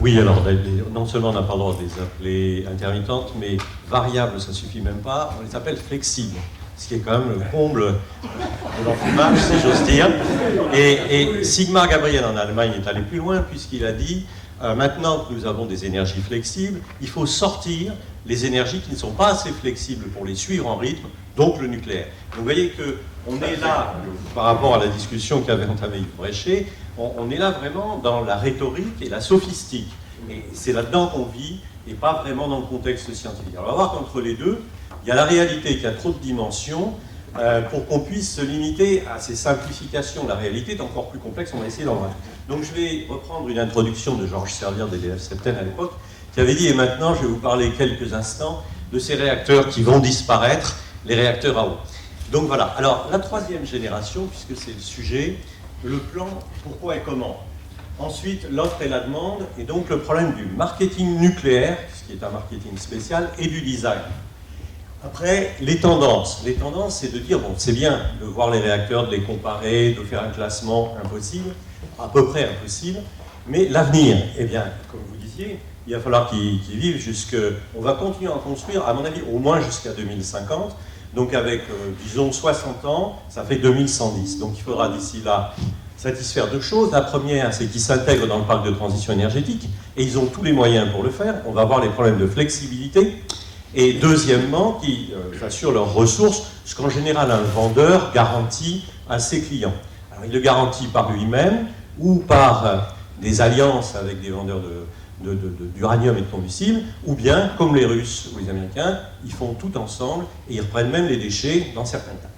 Oui, alors non seulement on n'a pas le droit de les appeler intermittentes, mais variables, ça ne suffit même pas, on les appelle flexibles, ce qui est quand même le comble de l'enfumage, si j'ose dire. Et Sigmar Gabriel en Allemagne est allé plus loin puisqu'il a dit maintenant que nous avons des énergies flexibles, il faut sortir les énergies qui ne sont pas assez flexibles pour les suivre en rythme, donc le nucléaire. Donc vous voyez qu'on est là, par rapport à la discussion qu'avait entamée Yves Bréchet, on est là vraiment dans la rhétorique et la sophistique. Et c'est là-dedans qu'on vit, et pas vraiment dans le contexte scientifique. Alors on va voir qu'entre les deux, il y a la réalité qui a trop de dimensions pour qu'on puisse se limiter à ces simplifications. La réalité est encore plus complexe, on va essayer d'en voir. Donc je vais reprendre une introduction de Georges Servier d'EDF Septen à l'époque, qui avait dit, et maintenant je vais vous parler quelques instants de ces réacteurs qui vont disparaître, les réacteurs à eau. Donc voilà, alors la troisième génération, puisque c'est le sujet, le plan, pourquoi et comment. Ensuite, l'offre et la demande, et donc le problème du marketing nucléaire, ce qui est un marketing spécial, et du design. Après, les tendances. Les tendances, c'est de dire, bon, c'est bien de voir les réacteurs, de les comparer, de faire un classement impossible, à peu près impossible, mais l'avenir, eh bien, comme vous disiez, il va falloir qu'ils vivent jusque... On va continuer à en construire, à mon avis, au moins jusqu'à 2050, donc avec, disons, 60 ans, ça fait 2110. Donc il faudra d'ici là satisfaire deux choses. La première, c'est qu'ils s'intègrent dans le parc de transition énergétique, et ils ont tous les moyens pour le faire. On va avoir les problèmes de flexibilité. Et deuxièmement, qu'ils assurent leurs ressources, ce qu'en général un vendeur garantit à ses clients. Alors il le garantit par lui-même, ou par des alliances avec des vendeurs d'uranium et de combustible, ou bien, comme les Russes ou les Américains, ils font tout ensemble et ils reprennent même les déchets dans certains cas.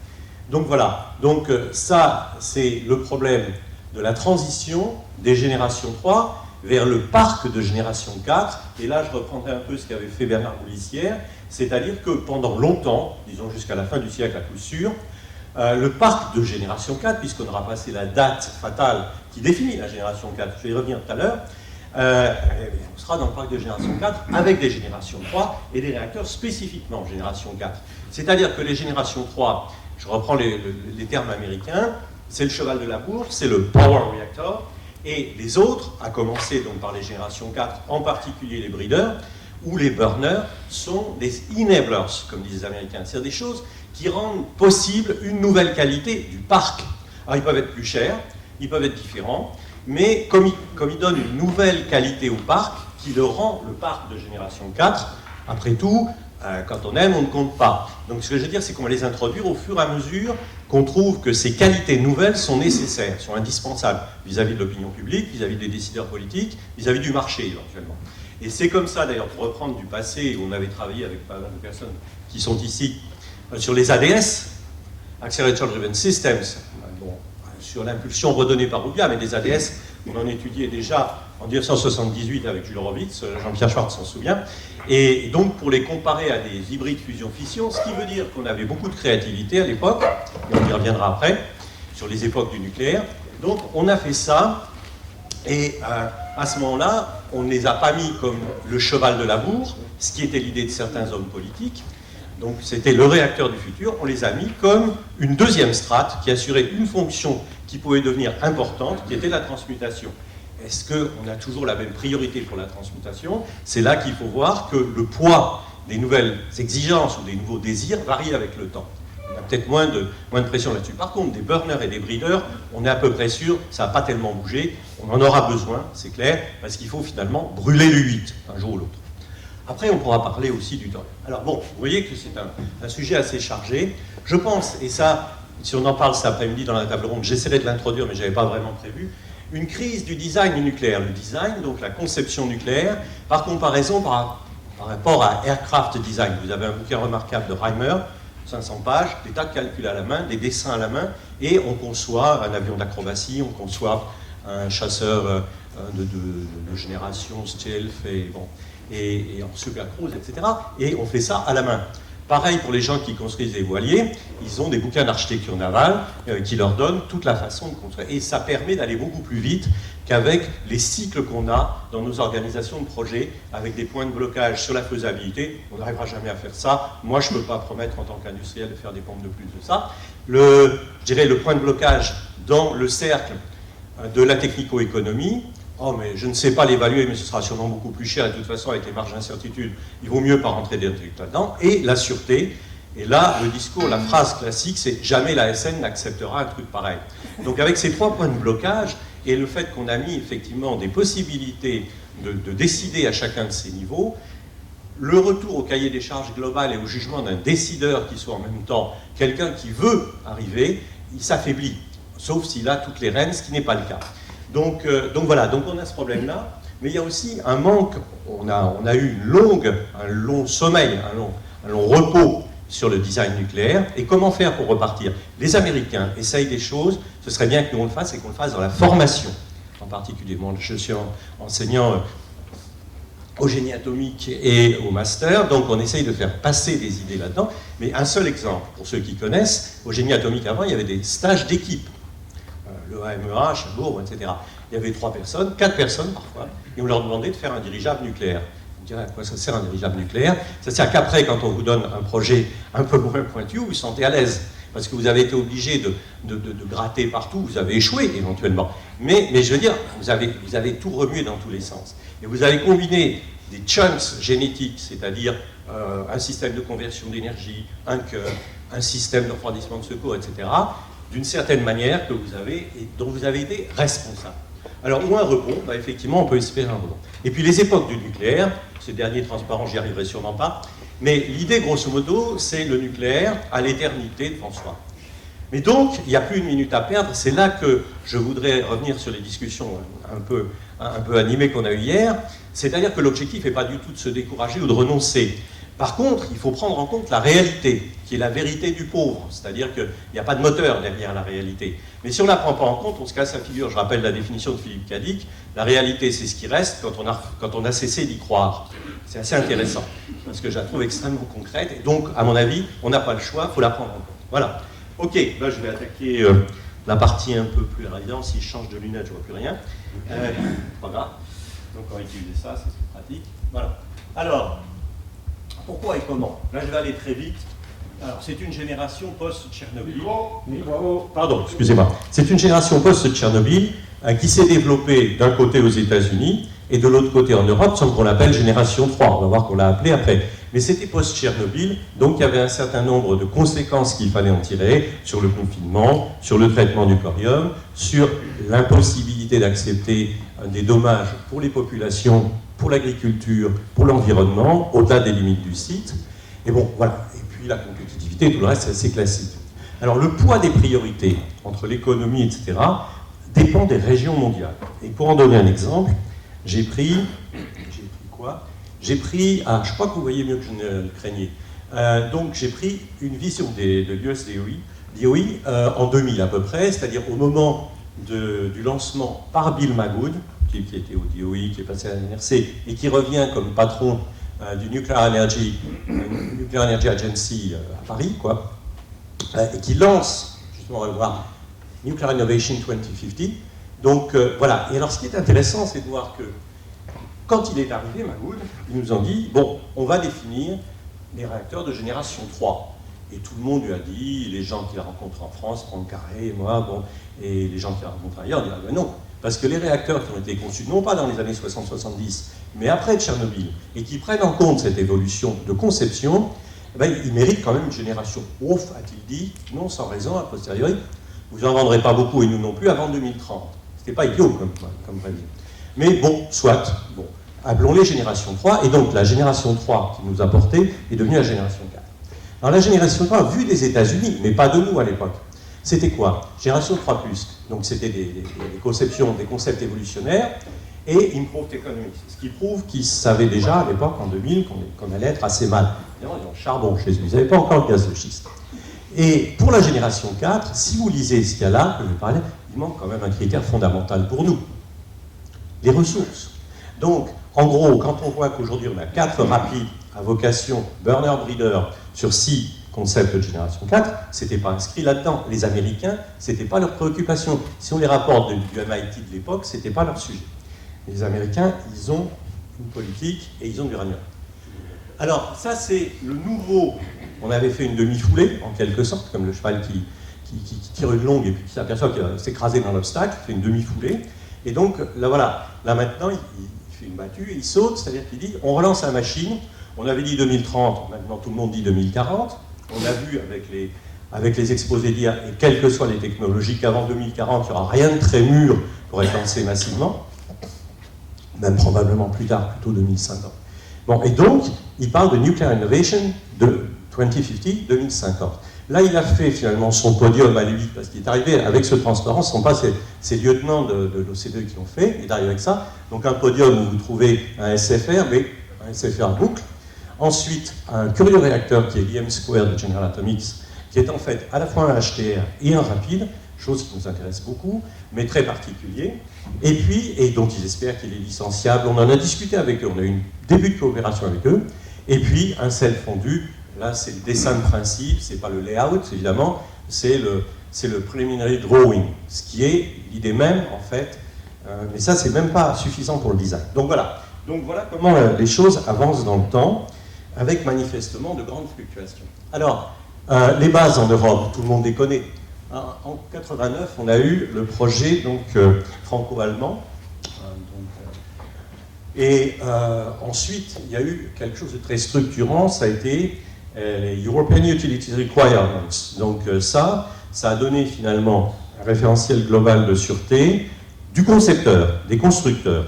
Donc voilà, donc ça c'est le problème de la transition des générations 3 vers le parc de génération 4, et là je reprendrai un peu ce qu'avait fait Bernard Boulissière, c'est-à-dire que pendant longtemps, disons jusqu'à la fin du siècle à coup sûr, le parc de génération 4, puisqu'on aura passé la date fatale qui définit la génération 4, je vais y revenir tout à l'heure, on sera dans le parc de génération 4 avec des générations 3 et des réacteurs spécifiquement génération 4. C'est-à-dire que les générations 3, je reprends les termes américains, c'est le cheval de la bourse, c'est le power reactor, et les autres, à commencer donc par les générations 4, en particulier les breeders, ou les burners, sont des enablers, comme disent les Américains. C'est-à-dire des choses qui rendent possible une nouvelle qualité du parc. Alors ils peuvent être plus chers, ils peuvent être différents, mais comme ils donnent une nouvelle qualité au parc, qui le rend le parc de génération 4, après tout, quand on aime, on ne compte pas. Donc ce que je veux dire, c'est qu'on va les introduire au fur et à mesure qu'on trouve que ces qualités nouvelles sont nécessaires, sont indispensables vis-à-vis de l'opinion publique, vis-à-vis des décideurs politiques, vis-à-vis du marché éventuellement. Et c'est comme ça d'ailleurs, pour reprendre du passé, où on avait travaillé avec pas mal de personnes qui sont ici, sur les ADS, Accelerator Driven Systems, bon, sur l'impulsion redonnée par Rubbia, mais des ADS, on en étudiait déjà en 1978 avec Jules Horowitz, Jean-Pierre Schwartz s'en souvient, et donc pour les comparer à des hybrides fusion-fission, ce qui veut dire qu'on avait beaucoup de créativité à l'époque, et on y reviendra après, sur les époques du nucléaire. Donc on a fait ça, et à ce moment-là, on ne les a pas mis comme le cheval de la bourre, ce qui était l'idée de certains hommes politiques. Donc c'était le réacteur du futur, on les a mis comme une deuxième strate qui assurait une fonction qui pouvait devenir importante, qui était la transmutation. Est-ce qu'on a toujours la même priorité pour la transmutation? C'est là qu'il faut voir que le poids des nouvelles exigences ou des nouveaux désirs varie avec le temps. On a peut-être moins de pression là-dessus. Par contre, des burners et des breeders, on est à peu près sûr, ça n'a pas tellement bougé, on en aura besoin, c'est clair, parce qu'il faut finalement brûler le 8, un jour ou l'autre. Après, on pourra parler aussi du thorium. Alors bon, vous voyez que c'est un sujet assez chargé. Je pense, et ça, si on en parle cet après-midi dans la table ronde, j'essaierai de l'introduire, mais je n'avais pas vraiment prévu, une crise du design du nucléaire. Le design, donc la conception nucléaire, par comparaison par rapport à aircraft design. Vous avez un bouquin remarquable de Reimer, 500 pages, des tas de calculs à la main, des dessins à la main, et on conçoit un avion d'acrobatie, on conçoit un chasseur de génération stealth, et en supercruise, etc. Et on fait ça à la main. Pareil pour les gens qui construisent des voiliers, ils ont des bouquins d'architecture navale qui leur donnent toute la façon de construire. Et ça permet d'aller beaucoup plus vite qu'avec les cycles qu'on a dans nos organisations de projets, avec des points de blocage sur la faisabilité. On n'arrivera jamais à faire ça. Moi, je ne peux pas promettre en tant qu'industriel de faire des pompes de plus de ça. Je dirais le point de blocage dans le cercle de la technico-économie, oh mais je ne sais pas l'évaluer, mais ce sera sûrement beaucoup plus cher, et de toute façon avec les marges d'incertitude, il vaut mieux pas rentrer direct là-dedans, et la sûreté. Et là, le discours, la phrase classique, c'est « jamais la SN n'acceptera un truc pareil ». Donc avec ces 3 points de blocage, et le fait qu'on a mis effectivement des possibilités de décider à chacun de ces niveaux, le retour au cahier des charges global et au jugement d'un décideur qui soit en même temps quelqu'un qui veut arriver, il s'affaiblit, sauf s'il a toutes les rênes, ce qui n'est pas le cas. Donc voilà, donc on a ce problème-là, mais il y a aussi un manque, on a eu un long sommeil, un long repos sur le design nucléaire, et comment faire pour repartir? Les Américains essayent des choses, ce serait bien que nous on le fasse, et qu'on le fasse dans la formation, en particulier. Moi, je suis enseignant au génie atomique et au master, donc on essaye de faire passer des idées là-dedans, mais un seul exemple, pour ceux qui connaissent, au génie atomique avant, il y avait des stages d'équipe, le AMEA, Cherbourg, etc. Il y avait 3 personnes, 4 personnes parfois, et on leur demandait de faire un dirigeable nucléaire. À quoi ça sert un dirigeable nucléaire? Ça sert qu'après, quand on vous donne un projet un peu moins pointu, vous vous sentez à l'aise. Parce que vous avez été obligé de gratter partout, vous avez échoué éventuellement. Mais je veux dire, vous avez tout remué dans tous les sens. Et vous avez combiné des chunks génétiques, c'est-à-dire un système de conversion d'énergie, un cœur, un système de refroidissement de secours, etc., d'une certaine manière dont vous avez été responsable. Alors, ou un rebond, bah, effectivement, on peut espérer un rebond. Et puis les époques du nucléaire, ces derniers transparents, j'y arriverai sûrement pas, mais l'idée, grosso modo, c'est le nucléaire à l'éternité devant soi. Mais donc, il n'y a plus une minute à perdre, c'est là que je voudrais revenir sur les discussions un peu animées qu'on a eues hier, c'est-à-dire que l'objectif n'est pas du tout de se décourager ou de renoncer. Par contre, il faut prendre en compte la réalité, qui est la vérité du pauvre, c'est-à-dire qu'il n'y a pas de moteur derrière la réalité. Mais si on ne la prend pas en compte, on se casse la figure. Je rappelle la définition de Philippe Cadic, la réalité c'est ce qui reste quand on a cessé d'y croire. C'est assez intéressant, parce que je la trouve extrêmement concrète, et donc, à mon avis, on n'a pas le choix, il faut la prendre en compte. Voilà. Ok, là je vais attaquer la partie un peu plus évidente. Si je change de lunettes, je ne vois plus rien. Pas grave. Donc on va utiliser ça, c'est pratique. Voilà. Alors, pourquoi et comment? Là, je vais aller très vite. Alors, c'est une génération post-Tchernobyl. Pardon, excusez-moi. C'est une génération post-Tchernobyl qui s'est développée d'un côté aux États-Unis et de l'autre côté en Europe, sans qu'on l'appelle génération 3. On va voir qu'on l'a appelée après. Mais c'était post-Tchernobyl, donc il y avait un certain nombre de conséquences qu'il fallait en tirer sur le confinement, sur le traitement du corium, sur l'impossibilité d'accepter des dommages pour les populations, pour l'agriculture, pour l'environnement, au-delà des limites du site. Et bon, voilà. Et puis la compétitivité, tout le reste, c'est assez classique. Alors le poids des priorités entre l'économie, etc., dépend des régions mondiales. Et pour en donner un exemple, j'ai pris quoi? J'ai pris, je crois que vous voyez mieux que je ne le craignais. Donc j'ai pris une vision de l'US DOE en 2000 à peu près, c'est-à-dire au moment du lancement par Bill Magwood, qui était au DOE, qui est passé à la NRC, et qui revient comme patron du Nuclear Energy Agency à Paris, quoi, et qui lance, justement, on va le voir, Nuclear Innovation 2050. Donc voilà. Et alors ce qui est intéressant, c'est de voir que quand il est arrivé, Magwood, il nous en dit, bon, on va définir les réacteurs de génération 3. Et tout le monde lui a dit, les gens qu'il a rencontrés en France, Franck Carré, moi, bon, et les gens qu'il a rencontrés ailleurs, disent, ah ben non, parce que les réacteurs qui ont été conçus, non pas dans les années 60-70, mais après Tchernobyl, et qui prennent en compte cette évolution de conception, eh ben, ils méritent quand même une génération. Ouf, a-t-il dit, non sans raison, a posteriori, vous n'en vendrez pas beaucoup, et nous non plus, avant 2030. C'était pas idiot comme prévision. Mais bon, soit, bon, appelons-les génération 3, et donc la génération 3 qui nous a porté est devenue la génération 4. Alors la génération 3, vue des États-Unis, mais pas de nous à l'époque, c'était quoi? Génération 3+. Donc c'était des conceptions, des concepts évolutionnaires, et Improved Economics. Ce qui prouve qu'ils savaient déjà à l'époque, en 2000, qu'on allait être assez mal. Ils ont le charbon chez eux, ils n'avaient pas encore le gaz de schiste. Et pour la génération 4, si vous lisez ce qu'il y a là, que je vais parler, il manque quand même un critère fondamental pour nous. Les ressources. Donc, en gros, quand on voit qu'aujourd'hui on a 4 rapides à vocation burner-breeder sur 6 concepts de génération 4, c'était pas inscrit là-dedans. Les Américains, c'était pas leur préoccupation. Si on les rapporte du MIT de l'époque, c'était pas leur sujet. Les Américains, ils ont une politique et ils ont de l'uranium. Alors, ça c'est le nouveau. On avait fait une demi-foulée, en quelque sorte, comme le cheval qui tire une longue et puis qui s'aperçoit qu'il va s'écraser dans l'obstacle, fait une demi-foulée. Et donc, là voilà, là maintenant, il fait une battue, il saute, c'est-à-dire qu'il dit, on relance la machine, on avait dit 2030, maintenant tout le monde dit 2040, on a vu avec les exposés d'hier, et quelles que soient les technologies, qu'avant 2040, il n'y aura rien de très mûr pour être lancé massivement, même probablement plus tard, plutôt 2050. Bon, et donc, il parle de Nuclear Innovation de 2050-2050. Là, il a fait finalement son podium à lui, parce qu'il est arrivé avec ce transparent, ce ne sont pas ses lieutenants de l'OCDE qui l'ont fait, il est arrivé avec ça. Donc un podium où vous trouvez un SFR, mais un SFR boucle. Ensuite, un curieux réacteur qui est l'IM Square de General Atomics, qui est en fait à la fois un HTR et un rapide, chose qui nous intéresse beaucoup, mais très particulier. Et puis, et donc ils espèrent qu'il est licenciable, on en a discuté avec eux, on a eu un début de coopération avec eux, et puis un sel fondu. Là, c'est le dessin de principe, c'est pas le layout, évidemment, c'est le preliminary drawing, ce qui est l'idée même, en fait, mais ça, c'est même pas suffisant pour le design. Donc voilà comment les choses avancent dans le temps, avec manifestement de grandes fluctuations. Alors, les bases en Europe, tout le monde les connaît. En 89, on a eu le projet franco-allemand, et ensuite, il y a eu quelque chose de très structurant, ça a été les European Utility Requirements. Donc ça a donné finalement un référentiel global de sûreté du concepteur, des constructeurs.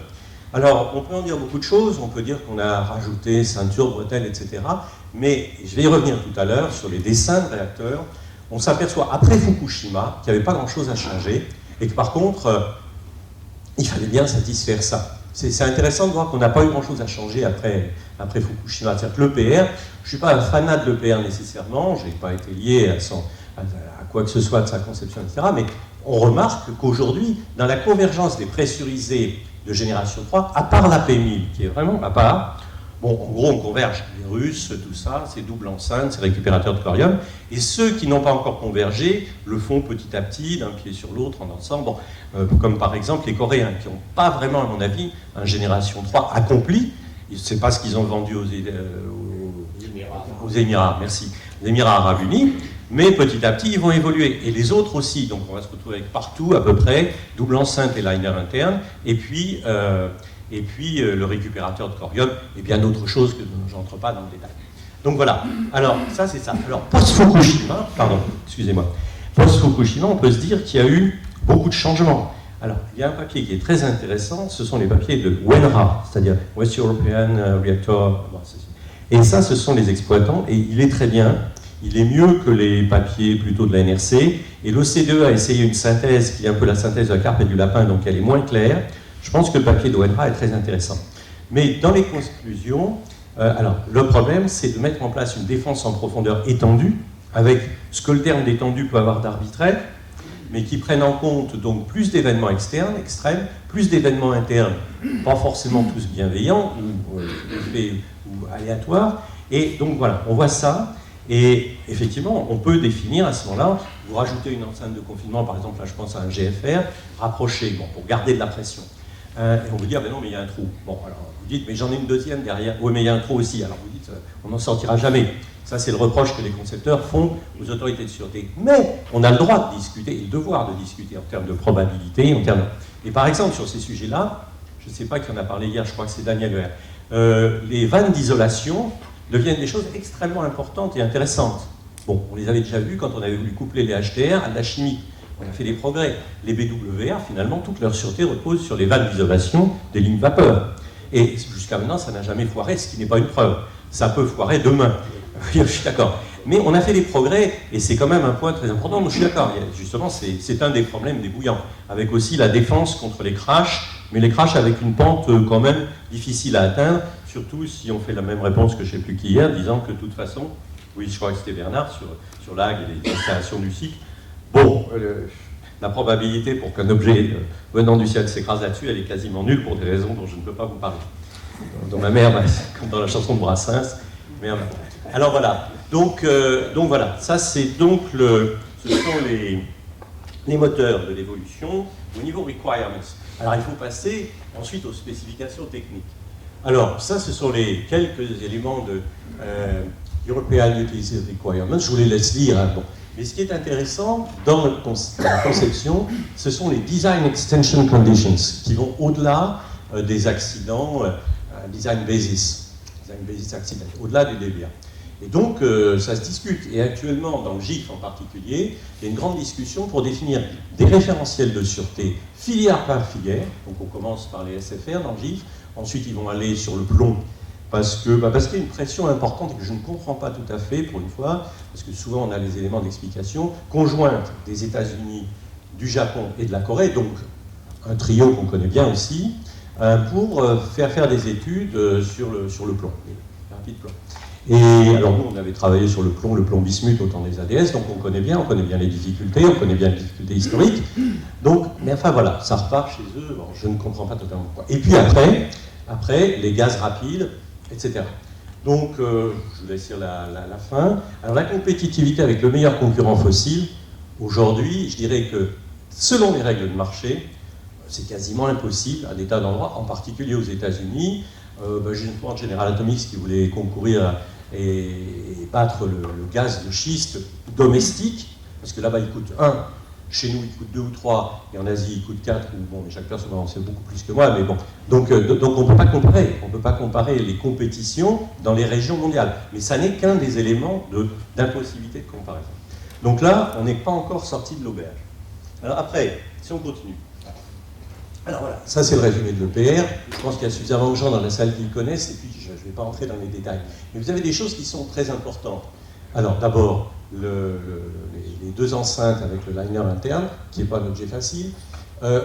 Alors, on peut en dire beaucoup de choses, on peut dire qu'on a rajouté ceinture, bretelles, etc. Mais je vais y revenir tout à l'heure sur les dessins de réacteurs. On s'aperçoit, après Fukushima, qu'il n'y avait pas grand-chose à changer, et que par contre, il fallait bien satisfaire ça. C'est intéressant de voir qu'on n'a pas eu grand-chose à changer après Fukushima. C'est-à-dire que l'EPR, je ne suis pas un fanat de l'EPR nécessairement, je n'ai pas été lié à quoi que ce soit de sa conception, etc. Mais on remarque qu'aujourd'hui, dans la convergence des pressurisés de génération 3, à part la P1000, qui est vraiment à part, bon, en gros, on converge. Les Russes, tout ça, c'est double enceinte, c'est récupérateur de thorium. Et ceux qui n'ont pas encore convergé le font petit à petit, d'un pied sur l'autre, en ensemble. Bon, comme par exemple les Coréens, qui n'ont pas vraiment, à mon avis, un génération 3 accompli. Ce n'est pas ce qu'ils ont vendu aux Émirats, merci, aux Émirats Arabes Unis. Mais petit à petit, ils vont évoluer. Et les autres aussi. Donc on va se retrouver avec partout, à peu près, double enceinte et liner interne. Et puis le récupérateur de thorium et bien d'autres choses que je n'entre pas dans le détail. Donc voilà. Alors, ça, c'est ça. Alors, post-Fukushima, post-Fukushima, on peut se dire qu'il y a eu beaucoup de changements. Alors, il y a un papier qui est très intéressant, ce sont les papiers de WENRA, c'est-à-dire West European Reactor. Et ça, ce sont les exploitants, et il est très bien. Il est mieux que les papiers plutôt de la NRC. Et l'OCDE a essayé une synthèse qui est un peu la synthèse de la carpe et du lapin, donc elle est moins claire. Je pense que le papier d'ONRA est très intéressant. Mais dans les conclusions, alors le problème, c'est de mettre en place une défense en profondeur étendue, avec ce que le terme d'étendue peut avoir d'arbitraire, mais qui prennent en compte donc plus d'événements externes, extrêmes, plus d'événements internes, pas forcément tous bienveillants ou aléatoires. Et donc voilà, on voit ça. Et effectivement, on peut définir à ce moment-là, vous rajoutez une enceinte de confinement, par exemple, là je pense à un GFR, rapproché, bon, pour garder de la pression. Et on vous dit, ah ben non, mais il y a un trou. Bon, alors vous dites, mais j'en ai une deuxième derrière. Oui, mais il y a un trou aussi. Alors vous dites, on n'en sortira jamais. Ça, c'est le reproche que les concepteurs font aux autorités de sûreté. Mais on a le droit de discuter, et le devoir de discuter en termes de probabilité, en termes... Et par exemple, sur ces sujets-là, je ne sais pas qui en a parlé hier, je crois que c'est Daniel Leher, les vannes d'isolation deviennent des choses extrêmement importantes et intéressantes. Bon, on les avait déjà vues quand on avait voulu coupler les HTR à de la chimie. On a fait des progrès. Les BWR, finalement, toute leur sûreté repose sur les vannes d'isolation des lignes vapeur. Et jusqu'à maintenant, ça n'a jamais foiré, ce qui n'est pas une preuve. Ça peut foirer demain. Je suis d'accord. Mais on a fait des progrès, et c'est quand même un point très important. Donc, je suis d'accord. Justement, c'est un des problèmes des bouillants, avec aussi la défense contre les crashs, mais les crashs avec une pente quand même difficile à atteindre, surtout si on fait la même réponse que je ne sais plus qui hier, disant que de toute façon, oui, je crois que c'était Bernard, sur l'AG et les installations du cycle, bon, la probabilité pour qu'un objet venant du ciel s'écrase là-dessus, elle est quasiment nulle pour des raisons dont je ne peux pas vous parler. Dans ma mère, comme dans la chanson de Brassens, mais alors voilà. Donc voilà, ça c'est donc ce sont les moteurs de l'évolution au niveau requirements. Alors il faut passer ensuite aux spécifications techniques. Alors ça, ce sont les quelques éléments de European Utility Requirements. Je vous les laisse lire. Hein. Bon. Mais ce qui est intéressant dans notre conception, ce sont les design extension conditions qui vont au-delà des accidents, design basis accident, au-delà du DBA. Et donc, ça se discute. Et actuellement, dans le GIF en particulier, il y a une grande discussion pour définir des référentiels de sûreté filière par filière. Donc, on commence par les SFR dans le GIF. Ensuite, ils vont aller sur le plomb parce qu'il y a une pression importante et que je ne comprends pas tout à fait, pour une fois, parce que souvent, on a les éléments d'explication conjointe des États-Unis, du Japon et de la Corée, donc un trio qu'on connaît bien aussi, pour faire des études sur le plomb, les rapides plomb. Et alors nous, on avait travaillé sur le plomb bismuth au temps des ADS, donc on connaît bien les difficultés, on connaît bien les difficultés historiques. Donc, mais enfin voilà, ça repart chez eux, bon, je ne comprends pas totalement pourquoi. Et puis après les gaz rapides, etc. Donc, je vous laisse dire la fin. Alors la compétitivité avec le meilleur concurrent fossile, aujourd'hui, je dirais que selon les règles de marché, c'est quasiment impossible à des tas d'endroits, en particulier aux États-Unis. J'ai une fois General Atomics qui voulait concourir et battre le gaz de schiste domestique, parce que là-bas il coûte 1, chez nous il coûte 2 ou 3, et en Asie il coûte 4, bon, mais chaque personne en sait beaucoup plus que moi, mais bon. Donc on ne peut pas comparer les compétitions dans les régions mondiales. Mais ça n'est qu'un des éléments d'impossibilité de comparaison. Donc là, on n'est pas encore sorti de l'auberge. Alors après, si on continue. Alors voilà, ça c'est le résumé de l'EPR. Je pense qu'il y a suffisamment de gens dans la salle qui le connaissent, et puis je ne vais pas entrer dans les détails. Mais vous avez des choses qui sont très importantes. Alors d'abord, les deux enceintes avec le liner interne, qui n'est pas un objet facile.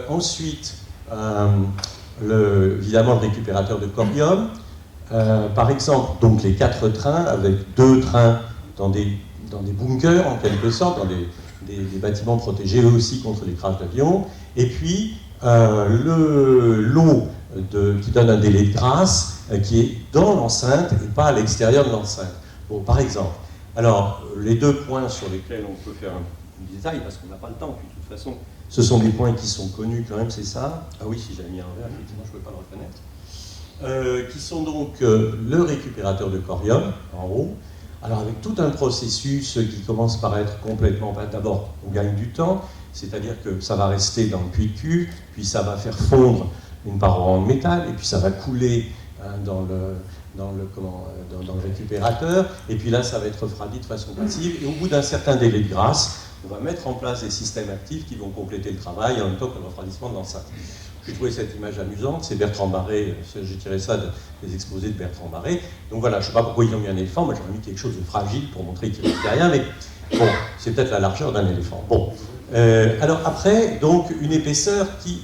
Ensuite, évidemment le récupérateur de Corium. Par exemple, donc les 4 trains, avec 2 trains dans des bunkers, en quelque sorte, dans des bâtiments protégés eux aussi contre les crashs d'avions. Et puis, l'eau qui donne un délai de grâce qui est dans l'enceinte et pas à l'extérieur de l'enceinte. Bon, par exemple. Alors, les 2 points sur lesquels on peut faire un détail, parce qu'on n'a pas le temps, puis de toute façon, ce sont des points qui sont connus quand même, c'est ça. Ah oui, si j'avais mis un verre, effectivement, je ne peux pas le reconnaître. Qui sont donc le récupérateur de Corium, en haut. Alors, avec tout un processus qui commence par être complètement... D'abord, on gagne du temps, c'est-à-dire que ça va rester dans le puits de cul, puis ça va faire fondre une paroi en métal, et puis ça va couler dans le récupérateur, et puis là ça va être refroidi de façon passive, et au bout d'un certain délai de grâce, on va mettre en place des systèmes actifs qui vont compléter le travail en même temps que le refroidissement de l'enceinte. J'ai trouvé cette image amusante, c'est Bertrand Barré, j'ai tiré ça des exposés de Bertrand Barré, donc voilà, je ne sais pas pourquoi ils ont mis un éléphant, moi j'aurais mis quelque chose de fragile pour montrer qu'il ne risquait rien, mais bon, c'est peut-être la largeur d'un éléphant. Bon. Alors après, donc une épaisseur qui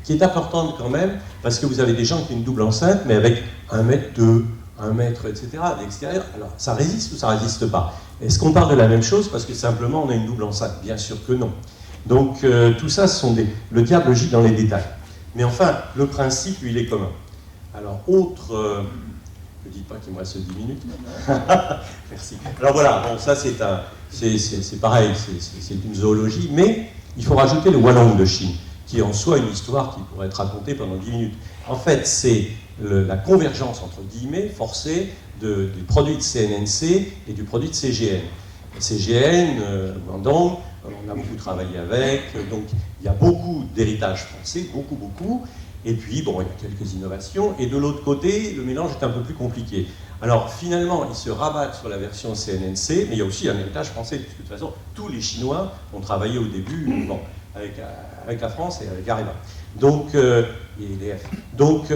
est importante quand même, parce que vous avez des gens qui ont une double enceinte, mais avec 1 mètre 2, 1 mètre, etc. à l'extérieur. Alors, ça résiste ou ça ne résiste pas? Est-ce qu'on parle de la même chose parce que simplement on a une double enceinte? Bien sûr que non. Donc tout ça, le diable gît dans les détails. Mais enfin, le principe, lui, il est commun. Alors, ne dites pas qu'il me reste 10 minutes. Merci. Alors voilà, bon, ça c'est pareil, c'est une zoologie, mais il faut rajouter le Hualong de Chine, qui est en soi une histoire qui pourrait être racontée pendant 10 minutes. En fait, c'est la convergence, entre guillemets, forcée du produit de CNNC et du produit de CGN. CGN, Guangdong, on a beaucoup travaillé avec, donc il y a beaucoup d'héritage français, beaucoup. Et puis, bon, il y a quelques innovations. Et de l'autre côté, le mélange est un peu plus compliqué. Alors, finalement, ils se rabattent sur la version CNNC, mais il y a aussi un héritage français, puisque de toute façon, tous les Chinois ont travaillé au début, bon, avec la France et avec Areva. Donc, et EDF. Donc,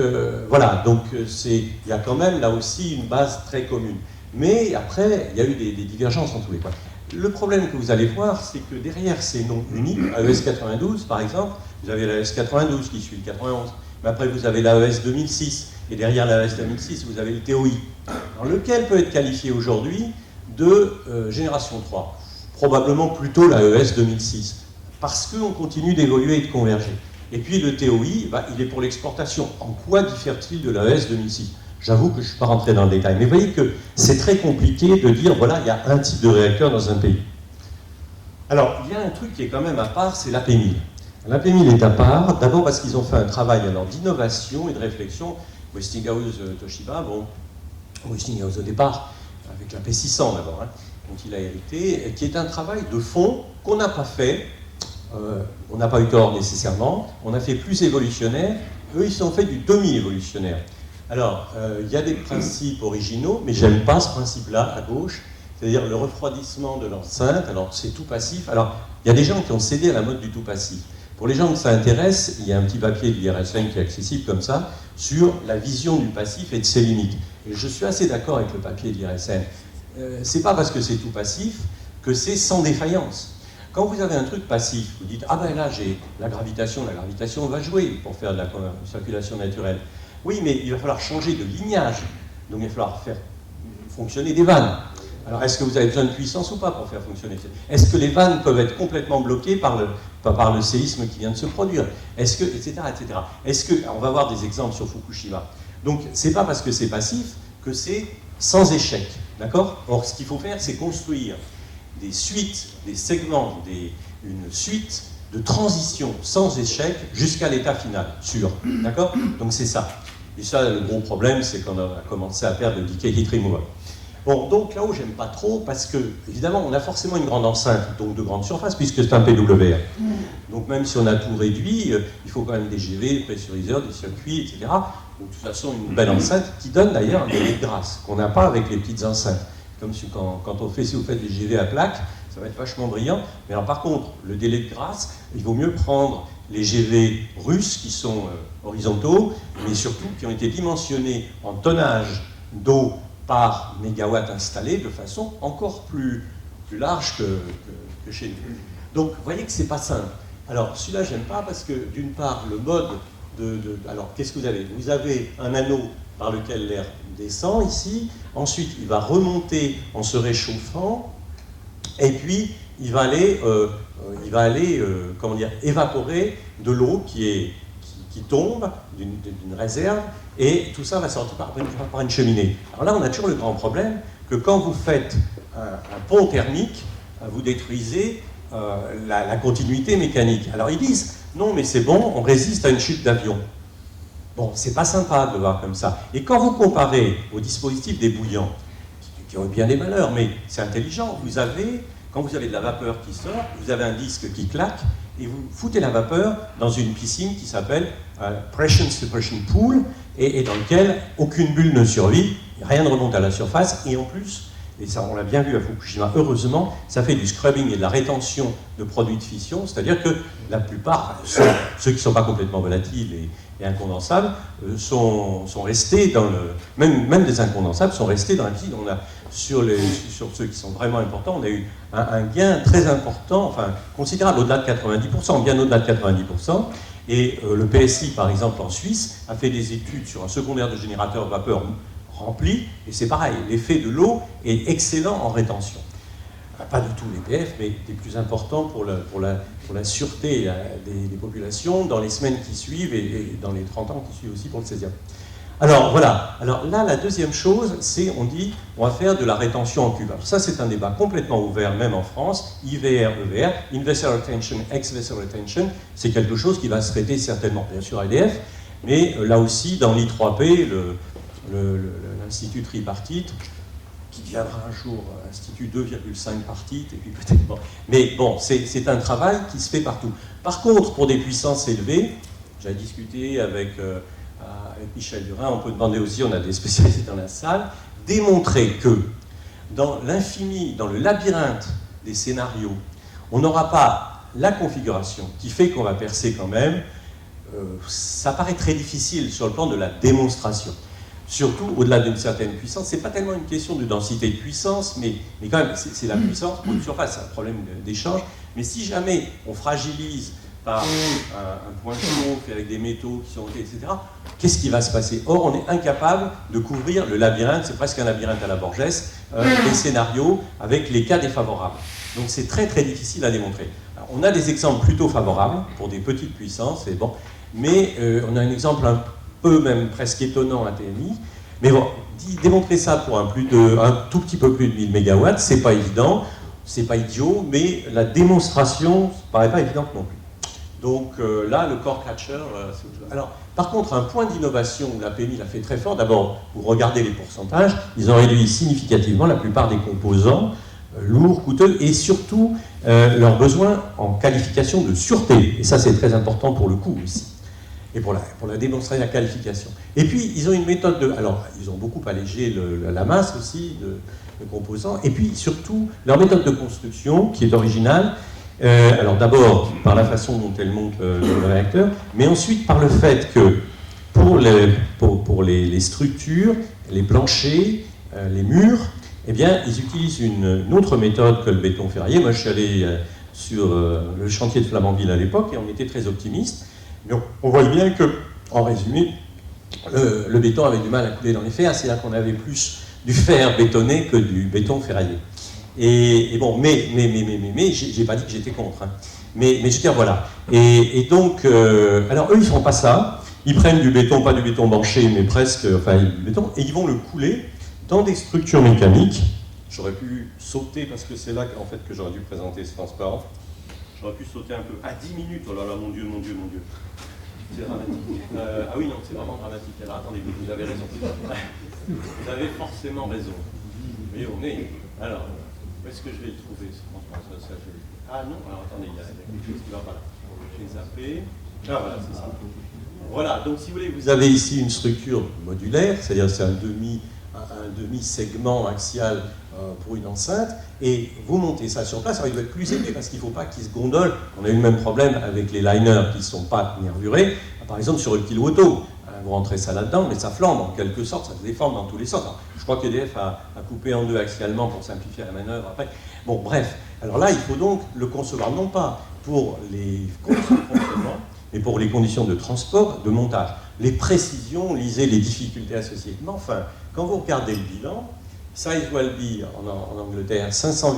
voilà, donc il y a quand même là aussi une base très commune. Mais après, il y a eu des divergences en tous les cas. Le problème que vous allez voir, c'est que derrière ces noms uniques, AES 92 par exemple, vous avez l'AES 92 qui suit le 91, mais après vous avez l'AES 2006, et derrière l'AES 2006, vous avez le TOI, alors, lequel peut être qualifié aujourd'hui de génération 3, probablement plutôt l'AES 2006, parce qu'on continue d'évoluer et de converger. Et puis le TOI, il est pour l'exportation. En quoi diffère-t-il de l'AES 2006 ? J'avoue que je ne suis pas rentré dans le détail, mais vous voyez que c'est très compliqué de dire, voilà, il y a un type de réacteur dans un pays. Alors, il y a un truc qui est quand même à part, c'est l'AP1000. L'AP1000 est à part, d'abord parce qu'ils ont fait un travail d'innovation et de réflexion. Westinghouse, Toshiba, bon, Westinghouse au départ, avec l'AP600 d'abord, hein. dont il a hérité, qui est un travail de fond qu'on n'a pas fait. On n'a pas eu tort nécessairement. On a fait plus évolutionnaire. Eux, ils ont fait du demi-évolutionnaire. Alors, il y a des principes originaux, mais j'aime pas ce principe-là à gauche, c'est-à-dire le refroidissement de l'enceinte. Alors, c'est tout passif. Alors, il y a des gens qui ont cédé à la mode du tout passif. Pour les gens que ça intéresse, il y a un petit papier de l'IRSN qui est accessible comme ça, sur la vision du passif et de ses limites. Et je suis assez d'accord avec le papier de l'IRSN. C'est pas parce que c'est tout passif que c'est sans défaillance. Quand vous avez un truc passif, vous dites « Ah ben là, j'ai la gravitation va jouer pour faire de la circulation naturelle. » Oui, mais il va falloir changer de lignage. Donc il va falloir faire fonctionner des vannes. Alors est-ce que vous avez besoin de puissance ou pas pour faire fonctionner? Est-ce que les vannes peuvent être complètement bloquées par le séisme qui vient de se produire? Est-ce que, etc., etc. Est-ce que, on va voir des exemples sur Fukushima. Donc c'est pas parce que c'est passif que c'est sans échec. D'accord? Or, ce qu'il faut faire, c'est construire des suites, des segments, une suite de transition sans échec jusqu'à l'état final, sûr. D'accord? Donc c'est ça. Et ça, le gros problème, c'est qu'on a commencé à perdre le decay heat removal. Bon, donc là où j'aime pas trop, parce que, évidemment, on a forcément une grande enceinte, donc de grande surface, puisque c'est un PWR. Donc même si on a tout réduit, il faut quand même des GV, des pressuriseurs, des circuits, etc. Donc de toute façon, une belle enceinte qui donne d'ailleurs un délai de grâce, qu'on n'a pas avec les petites enceintes. Comme si quand on fait, si vous faites des GV à plaque, ça va être vachement brillant. Mais alors par contre, le délai de grâce, il vaut mieux prendre les GV russes qui sont horizontaux, mais surtout qui ont été dimensionnés en tonnage d'eau par mégawatt installé de façon encore plus large que chez nous. Donc vous voyez que c'est pas simple. Alors celui-là, j'aime pas parce que d'une part, le mode alors qu'est-ce que vous avez? Vous avez un anneau par lequel l'air descend ici, ensuite il va remonter en se réchauffant, et puis il va aller comment dire, évaporer de l'eau qui tombe d'une réserve, et tout ça va sortir par une cheminée. Alors là, on a toujours le grand problème que quand vous faites un pont thermique, vous détruisez la continuité mécanique. Alors ils disent, non mais c'est bon, on résiste à une chute d'avion. Bon, c'est pas sympa de le voir comme ça. Et quand vous comparez au dispositif débouillant, qui ont bien des valeurs, mais c'est intelligent, quand vous avez de la vapeur qui sort, vous avez un disque qui claque, et vous foutez la vapeur dans une piscine qui s'appelle Pression Suppression Pool, et dans lequel aucune bulle ne survit, rien ne remonte à la surface, et en plus, et ça on l'a bien vu à Fukushima, heureusement, ça fait du scrubbing et de la rétention de produits de fission, c'est-à-dire que la plupart, ceux qui ne sont pas complètement volatiles et incondensables, sont restés dans le... Même des incondensables sont restés dans la piscine. On a, sur ceux qui sont vraiment importants, on a eu un gain très important, enfin considérable, au-delà de 90%, bien au-delà de 90%. Et le PSI, par exemple, en Suisse, a fait des études sur un secondaire de générateur vapeur rempli, et c'est pareil, l'effet de l'eau est excellent en rétention. Pas du tout les PF, mais des plus importants pour la sûreté des populations dans les semaines qui suivent et dans les 30 ans qui suivent aussi pour le 16e. Alors voilà, alors là la deuxième chose, c'est on dit on va faire de la rétention en cube. Alors ça c'est un débat complètement ouvert même en France, IVR, EVR, In-Vessel Retention, Ex-Vessel Retention, c'est quelque chose qui va se traiter certainement bien sûr à EDF, mais là aussi dans l'I3P, l'Institut tripartite, qui deviendra un jour Institut 2,5 partite, et puis peut-être bon. Mais bon, c'est un travail qui se fait partout. Par contre, pour des puissances élevées, j'ai discuté avec Michel Durin, on peut demander aussi, on a des spécialistes dans la salle, démontrer que dans l'infini, dans le labyrinthe des scénarios, on n'aura pas la configuration qui fait qu'on va percer quand même. Ça paraît très difficile sur le plan de la démonstration. Surtout au-delà d'une certaine puissance, c'est pas tellement une question de densité de puissance, mais quand même, c'est la puissance pour une surface, c'est un problème d'échange. Mais si jamais on fragilise par un point chauffe avec des métaux qui sont etc., qu'est-ce qui va se passer? Or, on est incapable de couvrir le labyrinthe, c'est presque un labyrinthe à la Borges, des scénarios avec les cas défavorables. Donc c'est très très difficile à démontrer. Alors, on a des exemples plutôt favorables pour des petites puissances, et bon, mais on a un exemple un peu même presque étonnant à TMI. Mais bon, démontrer ça pour un tout petit peu plus de 1000 MW, c'est pas évident, c'est pas idiot, mais la démonstration ne paraît pas évidente non plus. Donc là, le core catcher, alors, par contre, un point d'innovation où la PMI l'a fait très fort, d'abord, vous regardez les pourcentages, ils ont réduit significativement la plupart des composants lourds, coûteux, et surtout leurs besoins en qualification de sûreté. Et ça, c'est très important pour le coût aussi, et pour la démontrer la qualification. Et puis, ils ont une méthode de... Alors, ils ont beaucoup allégé la masse aussi de composants, et puis surtout, leur méthode de construction, qui est originale, alors d'abord, par la façon dont elle monte le réacteur, mais ensuite par le fait que pour les structures, les planchers, les murs, eh bien, ils utilisent une autre méthode que le béton ferraillé. Moi, je suis allé sur le chantier de Flamanville à l'époque et on était très optimistes. Mais on voyait bien que, en résumé, le béton avait du mal à couler dans les fers. C'est là qu'on avait plus du fer bétonné que du béton ferraillé. Et bon, mais j'ai pas dit que j'étais contre. Hein. Mais je veux dire, voilà. Et donc, alors eux, ils font pas ça. Ils prennent du béton, pas du béton banché, mais presque, enfin, du béton, et ils vont le couler dans des structures mécaniques. J'aurais pu sauter, parce que c'est là en fait, que j'aurais dû présenter ce transparent. J'aurais pu sauter un peu. À 10 minutes, oh là là, mon Dieu, mon Dieu, mon Dieu. C'est dramatique. Ah oui, non, c'est vraiment dramatique. Alors attendez, vous avez raison. Vous avez forcément raison. Vous voyez, on est... Alors, où est-ce que je vais le trouver, ce transparent ça, Ah non, alors attendez, il y a quelque chose qui ne va pas là. J'ai zappé. Ah voilà, c'est ça. Voilà, donc si vous voulez, vous avez ici une structure modulaire, c'est-à-dire c'est un demi-segment axial pour une enceinte, et vous montez ça sur place. Alors il doit être plus épais parce qu'il ne faut pas qu'il se gondole. On a eu le même problème avec les liners qui ne sont pas nervurés. Par exemple, sur le kilo auto, vous rentrez ça là-dedans, mais ça flambe en quelque sorte, ça se déforme dans tous les sens. Alors, je crois qu'EDF a coupé en deux axialement pour simplifier la manœuvre après. Bon, bref. Alors là, il faut donc le concevoir non pas pour les conditions de fonctionnement, mais pour les conditions de transport, de montage. Les précisions, lisez les difficultés associées. Mais enfin, quand vous regardez le bilan, Sizewell-B en Angleterre, 520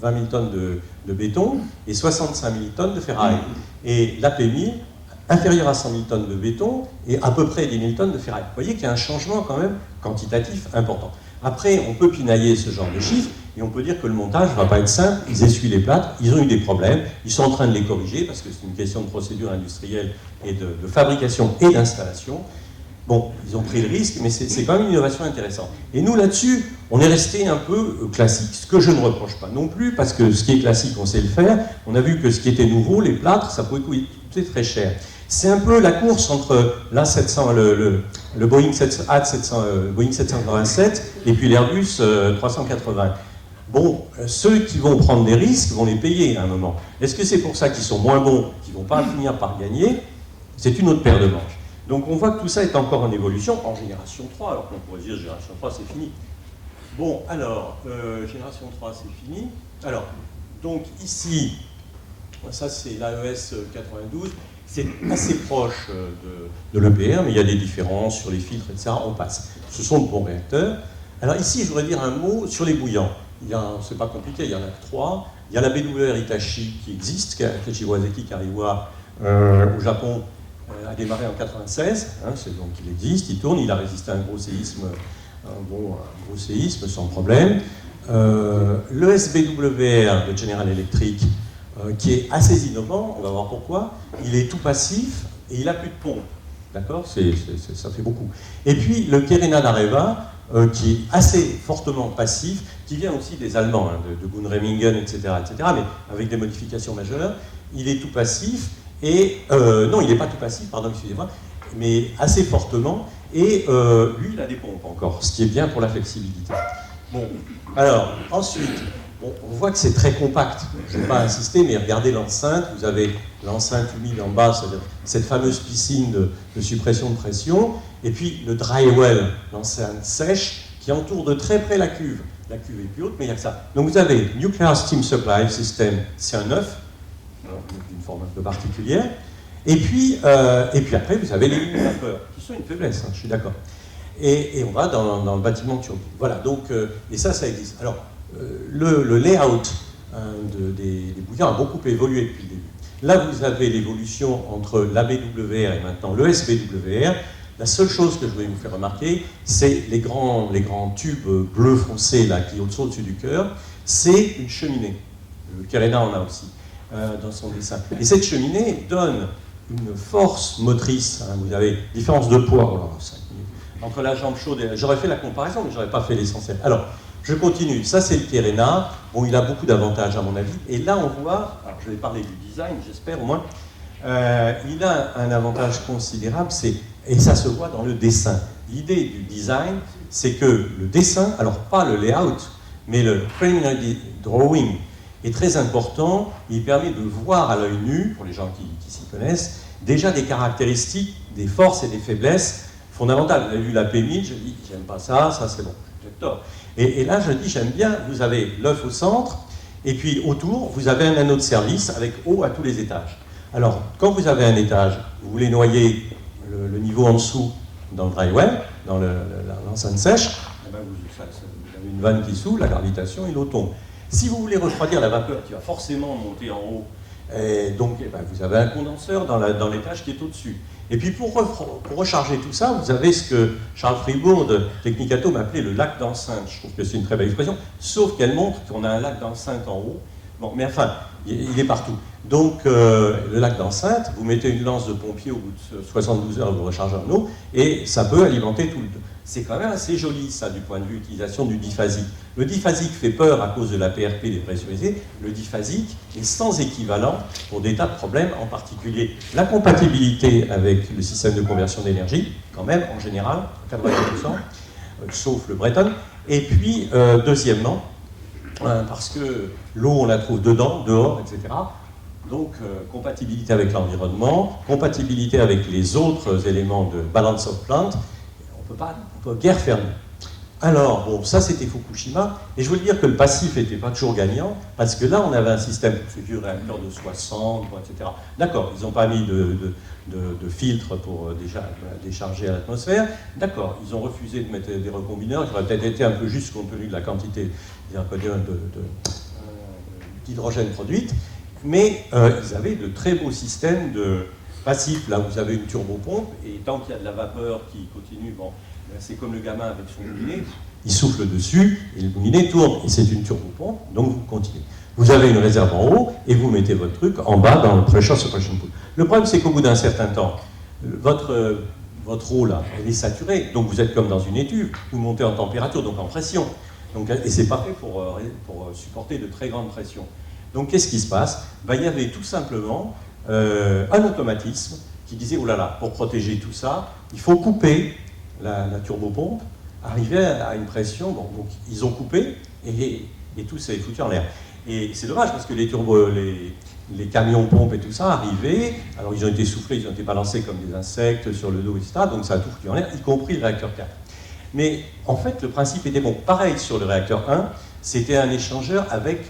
000 tonnes de béton et 65 000 tonnes de ferraille. Et l'AP1000, inférieur à 100 000 tonnes de béton et à peu près 10 000 tonnes de ferraille. Vous voyez qu'il y a un changement quand même quantitatif important. Après, on peut pinailler ce genre de chiffres et on peut dire que le montage ne va pas être simple. Ils essuient les plâtres, ils ont eu des problèmes, ils sont en train de les corriger parce que c'est une question de procédure industrielle et de fabrication et d'installation. Bon, ils ont pris le risque, mais c'est quand même une innovation intéressante. Et nous, là-dessus, on est resté un peu classique, ce que je ne reproche pas non plus, parce que ce qui est classique, on sait le faire. On a vu que ce qui était nouveau, les plâtres, ça pouvait coûter très cher. C'est un peu la course entre l'A700, le Boeing 787 et puis l'Airbus 380. Bon, ceux qui vont prendre des risques vont les payer à un moment. Est-ce que c'est pour ça qu'ils sont moins bons, qu'ils ne vont pas finir par gagner? C'est une autre paire de manches. Donc on voit que tout ça est encore en évolution, en génération 3, alors qu'on pourrait dire génération 3 c'est fini. Bon, alors, génération 3 c'est fini. Alors, donc ici, ça c'est l'AES 92, c'est assez proche de l'EPR, mais il y a des différences sur les filtres, etc. On passe. Ce sont de bons réacteurs. Alors ici, je voudrais dire un mot sur les bouillants. C'est pas compliqué, il y en a que 3. Il y a la BWR Hitachi qui existe, Takeshi Waseki Kariwa au Japon, a démarré en 96, hein, donc il existe, il tourne, il a résisté à un gros séisme, gros séisme sans problème. Le SBWR de General Electric, qui est assez innovant, on va voir pourquoi, il est tout passif et il n'a plus de pompe, d'accord, ça fait beaucoup. Et puis le Kerena d'Areva, qui est assez fortement passif, qui vient aussi des Allemands, hein, de Gunremingen, etc., mais avec des modifications majeures, il est tout passif. Et non, il n'est pas tout passif, pardon, excusez-moi, mais assez fortement. Et lui, il a des pompes encore, ce qui est bien pour la flexibilité. Bon, alors, ensuite, on voit que c'est très compact. Je ne vais pas insister, mais regardez l'enceinte. Vous avez l'enceinte humide en bas, c'est-à-dire cette fameuse piscine de suppression de pression. Et puis le dry well, l'enceinte sèche, qui entoure de très près la cuve. La cuve est plus haute, mais il n'y a que ça. Donc vous avez Nuclear Steam Supply System, c'est un œuf, d'une forme un peu particulière. Et puis après, vous avez les lignes de vapeur, qui sont une faiblesse, hein, je suis d'accord. Et on va dans le bâtiment de turbine. Voilà, donc, et ça existe. Alors, le layout des bouillons a beaucoup évolué depuis le début. Là, vous avez l'évolution entre l'ABWR et maintenant le SBWR. La seule chose que je voulais vous faire remarquer, c'est les grands tubes bleu foncé là, qui sont au-dessus du cœur. C'est une cheminée. Le Kerena en a aussi dans son dessin. Et cette cheminée donne une force motrice. Hein, vous avez différence de poids. Alors, entre la jambe chaude et... J'aurais fait la comparaison, mais je n'aurais pas fait l'essentiel. Alors, Je continue. Ça, c'est le Terrena. Bon, il a beaucoup d'avantages, à mon avis. Et là, on voit, alors je vais parler du design, j'espère au moins, il a un avantage considérable, et ça se voit dans le dessin. L'idée du design, c'est que le dessin, alors pas le layout, mais le preliminary drawing est très important. Il permet de voir à l'œil nu, pour les gens qui s'y connaissent, déjà des caractéristiques, des forces et des faiblesses fondamentales. Vous avez vu la PMI, je dis, j'aime pas ça, ça c'est bon, j'ai tort. Et là, je dis, j'aime bien, vous avez l'œuf au centre, et puis autour, vous avez un anneau de service avec eau à tous les étages. Alors, quand vous avez un étage, vous voulez noyer le niveau en dessous dans le dry well, dans l'enceinte sèche, eh ben vous avez une vanne qui s'ouvre, la gravitation et l'eau tombe. Si vous voulez refroidir la vapeur qui va forcément monter en haut, donc eh ben, vous avez un condenseur dans l'étage qui est au-dessus. Et puis pour recharger tout ça, vous avez ce que Charles Fribourg de Technicato m'appelait le lac d'enceinte. Je trouve que c'est une très belle expression, sauf qu'elle montre qu'on a un lac d'enceinte en haut. Bon, mais enfin, il est partout. Donc, le lac d'enceinte, vous mettez une lance de pompier au bout de 72 heures, vous rechargez en eau, et ça peut alimenter tout le... C'est quand même assez joli, ça, du point de vue utilisation du diphasique. Le diphasique fait peur à cause de la PRP dépressurisée. Le diphasique est sans équivalent pour des tas de problèmes, en particulier la compatibilité avec le système de conversion d'énergie, quand même, en général, 80%, sauf le Breton. Et puis, deuxièmement, parce que l'eau, on la trouve dedans, dehors, etc. Donc, compatibilité avec l'environnement, compatibilité avec les autres éléments de balance of plant, on ne peut guère faire mieux. Alors, bon, ça c'était Fukushima, et je veux dire que le passif n'était pas toujours gagnant, parce que là on avait un système, c'est vieux réacteur de 60, etc. D'accord, ils n'ont pas mis de filtre pour décharger à l'atmosphère, d'accord, ils ont refusé de mettre des recombineurs, qui auraient peut-être été un peu juste compte tenu de la quantité d'hydrogène produite, mais ils avaient de très beaux systèmes de passif. Là, vous avez une turbopompe, et tant qu'il y a de la vapeur qui continue, bon, c'est comme le gamin avec son moulinet, il souffle dessus, et le moulinet tourne, et c'est une turbopompe, donc vous continuez. Vous avez une réserve en haut, et vous mettez votre truc en bas dans le pressure suppression pool. Le problème, c'est qu'au bout d'un certain temps, votre eau, là, elle est saturée, donc vous êtes comme dans une étuve, vous montez en température, donc en pression. Donc, et c'est pas fait pour supporter de très grandes pressions. Donc qu'est-ce qui se passe? Ben, il y avait tout simplement un automatisme qui disait, oh là là, pour protéger tout ça, il faut couper la turbopompe, arriver à une pression, bon, donc ils ont coupé, et tout s'est foutu en l'air. Et c'est dommage, parce que les camions-pompes et tout ça arrivaient, alors ils ont été soufflés, ils ont été balancés comme des insectes sur le dos, etc., donc ça a tout foutu en l'air, y compris le réacteur 4. Mais en fait, le principe était bon. Pareil sur le réacteur 1, c'était un échangeur avec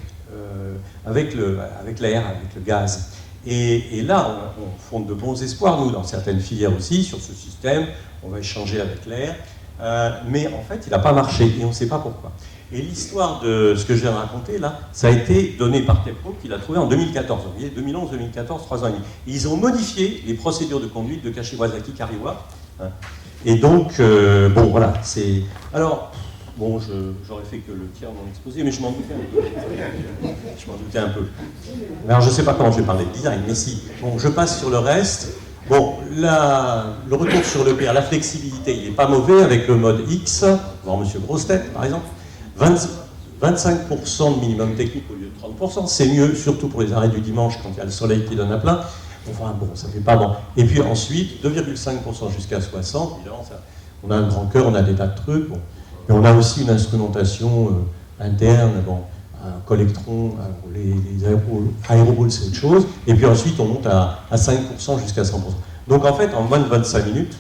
l'air, avec le gaz. Et là, on fonde de bons espoirs, nous, dans certaines filières aussi, sur ce système. On va échanger avec l'air. Mais en fait, il n'a pas marché, et on ne sait pas pourquoi. Et l'histoire de ce que je viens de raconter, là, ça a été donné par TEPCO, qui l'a trouvé en 2014. Vous voyez, 2011, 2014, 3 ans et demi. Et ils ont modifié les procédures de conduite de Kashiwazaki-Kariwa. Hein. Et donc, bon, voilà, c'est... Alors, bon, j'aurais fait que le tiers de mon exposé, mais je m'en doutais un peu. Je m'en doutais un peu. Alors, je ne sais pas comment je vais parler de design, mais si. Bon, je passe sur le reste. Bon, le retour sur le PR, la flexibilité, il n'est pas mauvais avec le mode X, voir Monsieur Grosse-Tête, par exemple. 25% de minimum technique au lieu de 30%, c'est mieux, surtout pour les arrêts du dimanche, quand il y a le soleil qui donne à plein. Enfin, bon, ça fait pas bon. Et puis ensuite, 2,5% jusqu'à 60%, évidemment, on a un grand cœur, on a des tas de trucs. Bon. Et on a aussi une instrumentation interne, bon, un collectron, les aéroballs, c'est autre chose. Et puis ensuite, on monte à 5% jusqu'à 100%. Donc en fait, en moins de 25 minutes,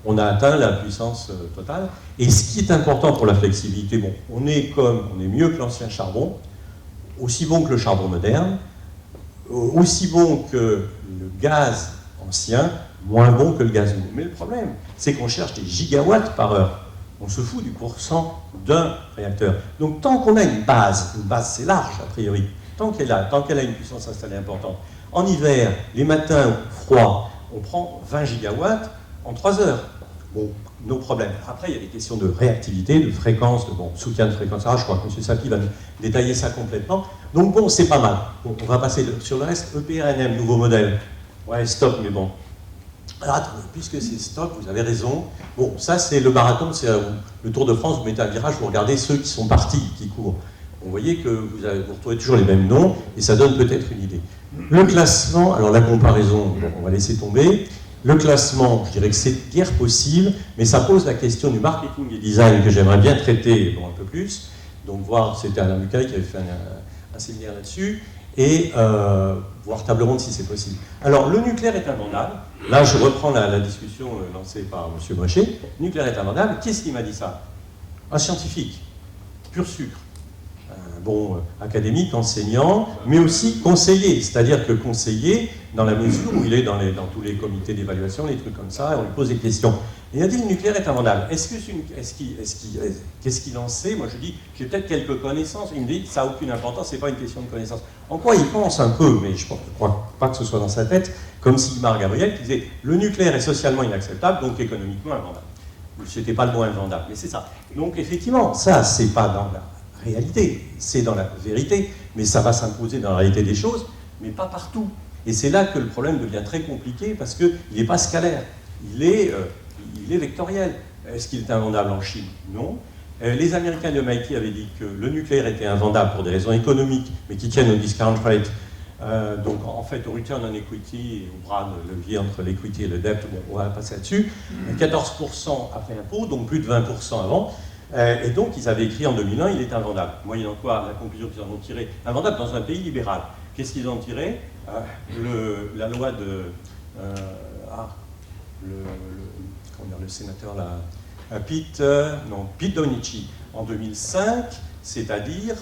on a atteint la puissance totale. Et ce qui est important pour la flexibilité, bon, on est mieux que l'ancien charbon, aussi bon que le charbon moderne, aussi bon que le gaz ancien, moins bon que le gaz nouveau. Mais le problème, c'est qu'on cherche des gigawatts par heure. On se fout du pourcent d'un réacteur. Donc tant qu'on a une base c'est large a priori, tant qu'elle a une puissance installée importante, en hiver, les matins froids, on prend 20 gigawatts en 3 heures. Bon, nos problèmes. Après, il y a des questions de réactivité, de fréquence, de soutien de fréquence. Ah, je crois que M. Sapi va nous détailler ça complètement. Donc bon, c'est pas mal. Bon, on va passer sur le reste. EPRNM, nouveau modèle. Ouais, stop, mais bon. Alors attendez, puisque c'est stop, vous avez raison. Bon, ça c'est le marathon, c'est le Tour de France, vous mettez un virage, vous regardez ceux qui sont partis, qui courent. Vous voyez que vous retrouvez toujours les mêmes noms, et ça donne peut-être une idée. Le classement, alors la comparaison, bon, on va laisser tomber. Le classement, je dirais que c'est guère possible, mais ça pose la question du marketing et design que j'aimerais bien traiter un peu plus. Donc voir, c'était Alain Bucaille qui avait fait un séminaire là-dessus, et voir table ronde si c'est possible. Alors, le nucléaire est invendable. Là, je reprends la discussion lancée par M. Brochet. Le nucléaire est invendable. Qui est-ce qui m'a dit ça? Un scientifique, pur sucre. Bon, académique, enseignant, mais aussi conseiller, c'est-à-dire que conseiller, dans la mesure où il est dans tous les comités d'évaluation, les trucs comme ça, et on lui pose des questions. Et il a dit le nucléaire est invendable. Qu'est-ce qu'il en sait? Moi je dis, j'ai peut-être quelques connaissances. Il me dit, ça n'a aucune importance, c'est pas une question de connaissance. En quoi il pense un peu, mais je ne crois pas que ce soit dans sa tête, comme Sigmar Gabriel qui disait, le nucléaire est socialement inacceptable, donc économiquement invendable. C'était pas le mot invendable, mais c'est ça. Donc effectivement, ça, c'est pas dans la réalité, c'est dans la vérité, mais ça va s'imposer dans la réalité des choses, mais pas partout. Et c'est là que le problème devient très compliqué, parce qu'il n'est pas scalaire, il est vectoriel. Est-ce qu'il est invendable en Chine? Non. Les Américains de MIT avaient dit que le nucléaire était invendable pour des raisons économiques, mais qui tiennent au discount rate, donc en fait au return on equity, et au bras de levier entre l'equity et le debt, bon, on va passer là-dessus, 14% après impôt, donc plus de 20% avant. Et donc, ils avaient écrit en 2001, il est invendable. Moyennant quoi, la conclusion qu'ils en ont tirée, invendable dans un pays libéral. Qu'est-ce qu'ils ont tiré? La loi de... le sénateur là, Pete Donici, en 2005, c'est-à-dire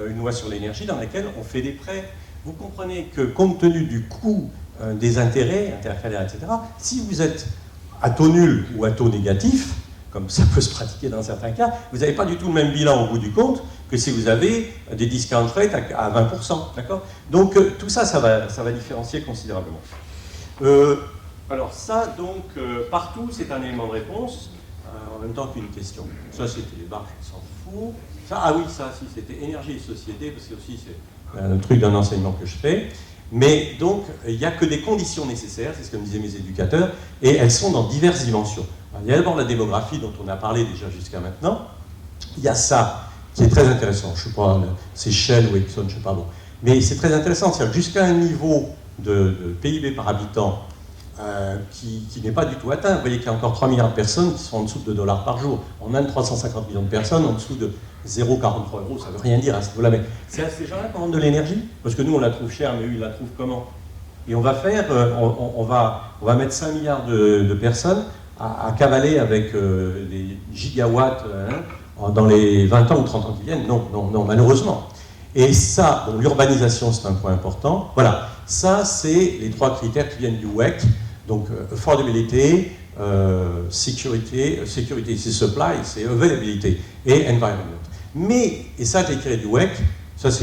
une loi sur l'énergie dans laquelle on fait des prêts. Vous comprenez que, compte tenu du coût des intérêts, intercalaires, etc., si vous êtes à taux nul ou à taux négatif, comme ça peut se pratiquer dans certains cas, vous n'avez pas du tout le même bilan au bout du compte que si vous avez des discount rates à 20%, d'accord? Donc tout ça, ça va différencier considérablement. Alors ça, donc, partout, c'est un élément de réponse, en même temps qu'une question. Ça, c'était les barres, je s'en fous. Ça, ah oui, ça, si, c'était énergie et société, parce que aussi, c'est un truc d'un enseignement que je fais. Mais donc, il n'y a que des conditions nécessaires, c'est ce que me disaient mes éducateurs, et elles sont dans diverses dimensions. Alors, il y a d'abord la démographie dont on a parlé déjà jusqu'à maintenant. Il y a ça qui est très intéressant. Je ne sais pas, c'est Shell ou Exxon, je ne sais pas bon. Mais c'est très intéressant, c'est-à-dire jusqu'à un niveau de PIB par habitant qui n'est pas du tout atteint. Vous voyez qu'il y a encore 3 milliards de personnes qui sont en dessous de $2 par jour. En Inde, 350 millions de personnes en dessous de 0,43 €. Ça ne veut rien dire à ce niveau-là. Mais c'est à ces gens-là qu'on vendent de l'énergie. Parce que nous, on la trouve chère, mais eux, ils la trouvent comment? Et on va faire, on va mettre 5 milliards de personnes à cavaler avec les gigawatts dans les 20 ans ou 30 ans qui viennent. Non, non, non, malheureusement. Et ça, bon, l'urbanisation, c'est un point important. Voilà, ça, c'est les 3 critères qui viennent du WEC. Donc, affordability, security, c'est supply, c'est availability, et environment. Mais, et ça, j'ai tiré du WEC, ça c'est